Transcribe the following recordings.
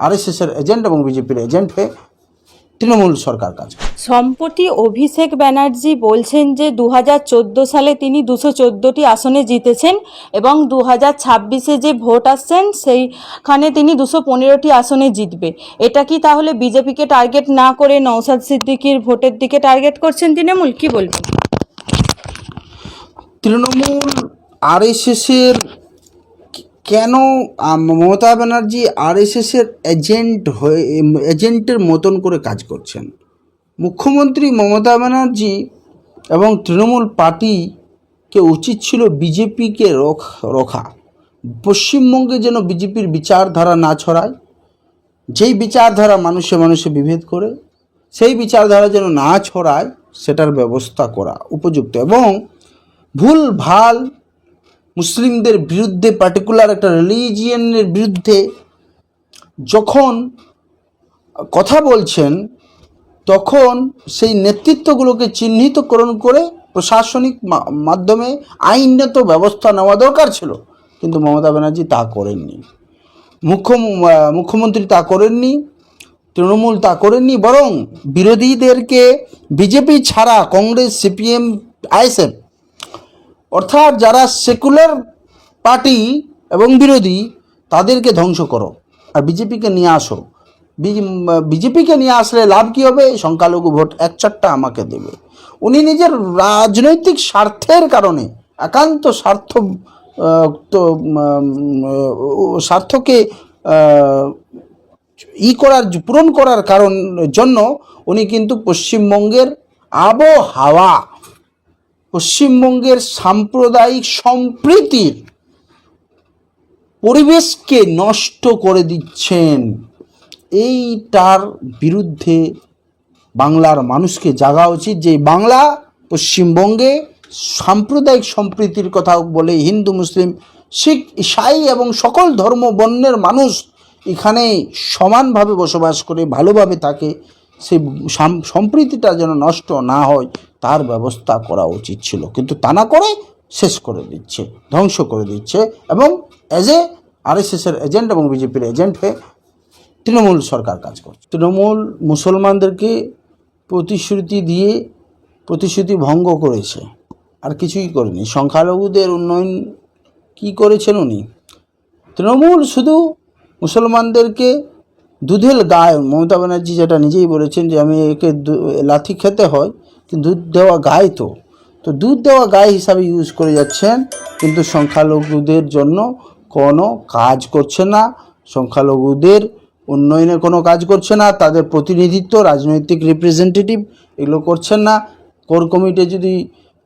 আরএসএসের agent এবং বিজেপির agent হয়ে তৃণমূল সরকার কাজ করে। সম্প্রতি অভিষেক ব্যানার্জি বলছেন যে 2014 সালে তিনি 214টি আসনে জিতেছেন এবং 2026-এ যে ভোট আসছেন সেইখানে তিনি 215টি আসনে জিতবে। এটা কি তাহলে বিজেপিকে টার্গেট না করে নওশাদ সিদ্দিকীর ভোটের দিকে টার্গেট করছেন তৃণমূল? কি বলবেন? তৃণমূল আরএসএসের কেন মমতা ব্যানার্জি আরএসএসের এজেন্টের মতন করে কাজ করছেন? মুখ্যমন্ত্রী মমতা ব্যানার্জি এবং তৃণমূল পার্টিকে উচিত ছিল বিজেপিকে রক্ষা। পশ্চিমবঙ্গে যেন বিজেপির বিচারধারা না ছড়ায়, যেই বিচারধারা মানুষে মানুষে বিভেদ করে, সেই বিচারধারা যেন না ছড়ায় সেটার ব্যবস্থা করা উপযুক্ত। এবং ভুল ভাল মুসলিমদের বিরুদ্ধে, পার্টিকুলার একটা রিলিজিয়নের বিরুদ্ধে যখন কথা বলছেন, তখন সেই নেতৃত্বগুলোকে চিহ্নিতকরণ করে প্রশাসনিক মাধ্যমে আইনত ব্যবস্থা নেওয়া দরকার ছিল, কিন্তু মমতা ব্যানার্জি তা করেননি। মুখ্যমন্ত্রী তা করেননি, তৃণমূল তা করেননি, বরং বিরোধীদেরকে বিজেপি ছাড়া কংগ্রেস, সিপিএম, আইএসএফ অর্থাৎ যারা সেকুলার পার্টি এবং বিরোধী, তাদেরকে ধ্বংস করো আর বিজেপিকে নিয়ে আসো। বিজেপিকে নিয়ে আসলে লাভ কী হবে? সংখ্যালঘু ভোট 1-4টা আমাকে দেবে। উনি নিজের রাজনৈতিক স্বার্থের কারণে, একান্ত স্বার্থকে পূরণ করার জন্য উনি কিন্তু পশ্চিমবঙ্গের আবহাওয়া, পশ্চিমবঙ্গের সাম্প্রদায়িক সম্প্রীতির পরিবেশকে নষ্ট করে দিচ্ছেন। এইটার বিরুদ্ধে বাংলার মানুষকে জাগা উচিত যে বাংলা, পশ্চিমবঙ্গে সাম্প্রদায়িক সম্প্রীতির কথা বলে হিন্দু, মুসলিম, শিখ, ইসাই এবং সকল ধর্ম বর্ণের মানুষ এখানে সমানভাবে বসবাস করে ভালোভাবে থাকে। সেই সম্প্রীতিটা যেন নষ্ট না হয় তার ব্যবস্থা করা উচিত ছিল, কিন্তু তা না করে শেষ করে দিচ্ছে, ধ্বংস করে দিচ্ছে। এবং আরএসএসের এজেন্ট এবং বিজেপির এজেন্ট হয়ে তৃণমূল সরকার কাজ করছে। তৃণমূল মুসলমানদেরকে প্রতিশ্রুতি ভঙ্গ করেছে, আর কিছুই করেনি। সংখ্যালঘুদের উন্নয়ন কি করেছেন উনি? তৃণমূল শুধু মুসলমানদেরকে দুধের গায়ে, মমতা ব্যানার্জি যেটা নিজেই বলেছেন যে আমি একে লাথি খেতে হয়, কিন্তু দুধ দেওয়া গায়ে তো দুধ দেওয়া গায়ে হিসাবে ইউজ করে যাচ্ছেন, কিন্তু সংখ্যালঘুদের জন্য কোনো কাজ করছে না, সংখ্যালঘুদের উন্নয়নে কোনো কাজ করছে না, তাদের প্রতিনিধিত্ব, রাজনৈতিক রিপ্রেজেন্টেটিভ এগুলো করছেন না। কোর কমিটি যদি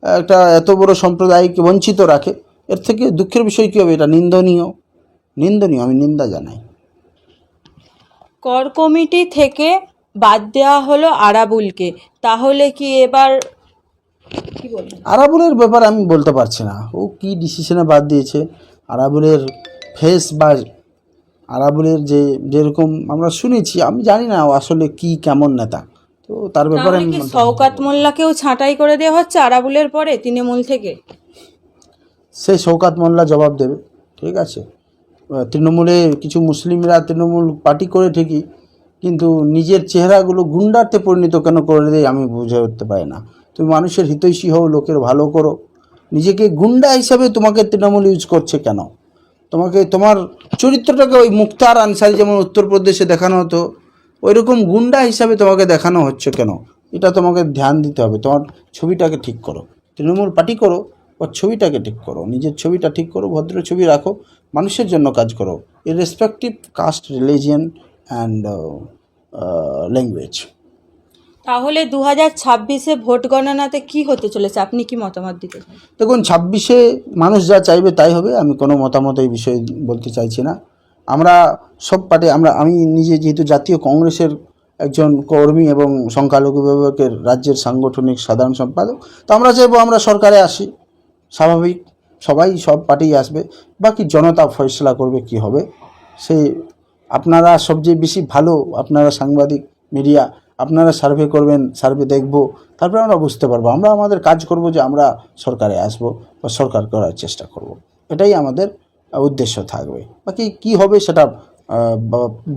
একটা এত বড় সম্প্রদায়কে বঞ্চিত রাখে, এর থেকে দুঃখের বিষয় কী হবে? এটা নিন্দনীয়, আমি নিন্দা জানাই। কর কমিটি থেকে বাদ দেওয়া হলো আরাবুলকে, তাহলে কি এবার কি বলবেন? আরাবুলের ব্যাপারে আমি বলতে পারছি না ও কি ডিসিশনে বাদ দিয়েছে। আরাবুলের ফেস বা আরাবুলের যেরকম আমরা শুনেছি, আমি জানি না আসলে কি কেমন নেতা, তো তার ব্যাপারে কি শওকত মোল্লাকেও ছাঁটাই করে দেওয়া হচ্ছে আরাবুলের পরে তৃণমূল থেকে? সেই শওকত মোল্লা জবাব দেবে, ঠিক আছে। তৃণমূলে কিছু মুসলিমরা তৃণমূল পার্টি করে ঠিকই, কিন্তু নিজের চেহারাগুলো গুন্ডাতে পরিণত কেন করে দেয় আমি বুঝে উঠতে পারি না। তুমি মানুষের হিতৈষী হও, লোকের ভালো করো, নিজেকে গুন্ডা হিসাবে তোমাকে তৃণমূল ইউজ করছে কেন? তোমার চরিত্রটাকে ওই মুক্তার আনসারি যেমন উত্তরপ্রদেশে দেখানো হতো, ওইরকম গুন্ডা হিসাবে তোমাকে দেখানো হচ্ছে কেন? এটা তোমাকে ধ্যান দিতে হবে। তোমার ছবিটাকে ঠিক করো, তৃণমূল পার্টি করো, ওর ছবিটাকে ঠিক করো, নিজের ছবিটা ঠিক করো, ভদ্র ছবি রাখো, মানুষের জন্য কাজ করো, irrespective caste, religion and language. তাহলে 2026-এ ভোট গণনাতে কি হতে চলেছে, আপনি কি মতামত দিতে চান? দেখুন, 26-এ মানুষ যা চাইবে তাই হবে। আমি কোনো মতামত এই বিষয়ে বলতে চাইছি না। আমরা সব পার্টি, আমি নিজে যেহেতু জাতীয় কংগ্রেসের একজন কর্মী এবং সংখ্যালঘু বিভাগের রাজ্যের সাংগঠনিক সাধারণ সম্পাদক, তো আমরা চাইবো আমরা সরকারে আসি, স্বাভাবিক, সব পার্টি আসবে, বাকি জনতা ফয়সলা করবে কি হবে। আপনারা সবচেয়ে বেশি ভালো, আপনারা সাংবাদিক, মিডিয়া, আপনারা সার্ভে করবেন, সার্ভে দেখব, তারপরে আমরা বুঝতে পারবো। আমরা আমাদের কাজ করব যে আমরা সরকারে আসব বা সরকার করার চেষ্টা করব, এটাই আমাদের উদ্দেশ্য থাকবে। বাকি কি হবে সেটা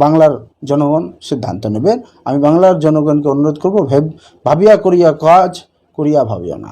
বাংলার জনগণ সিদ্ধান্ত নেবেন। আমি বাংলার জনগণকে অনুরোধ করব, ভাবিয়া করিয়া কাজ করিয়া ভাবিও না।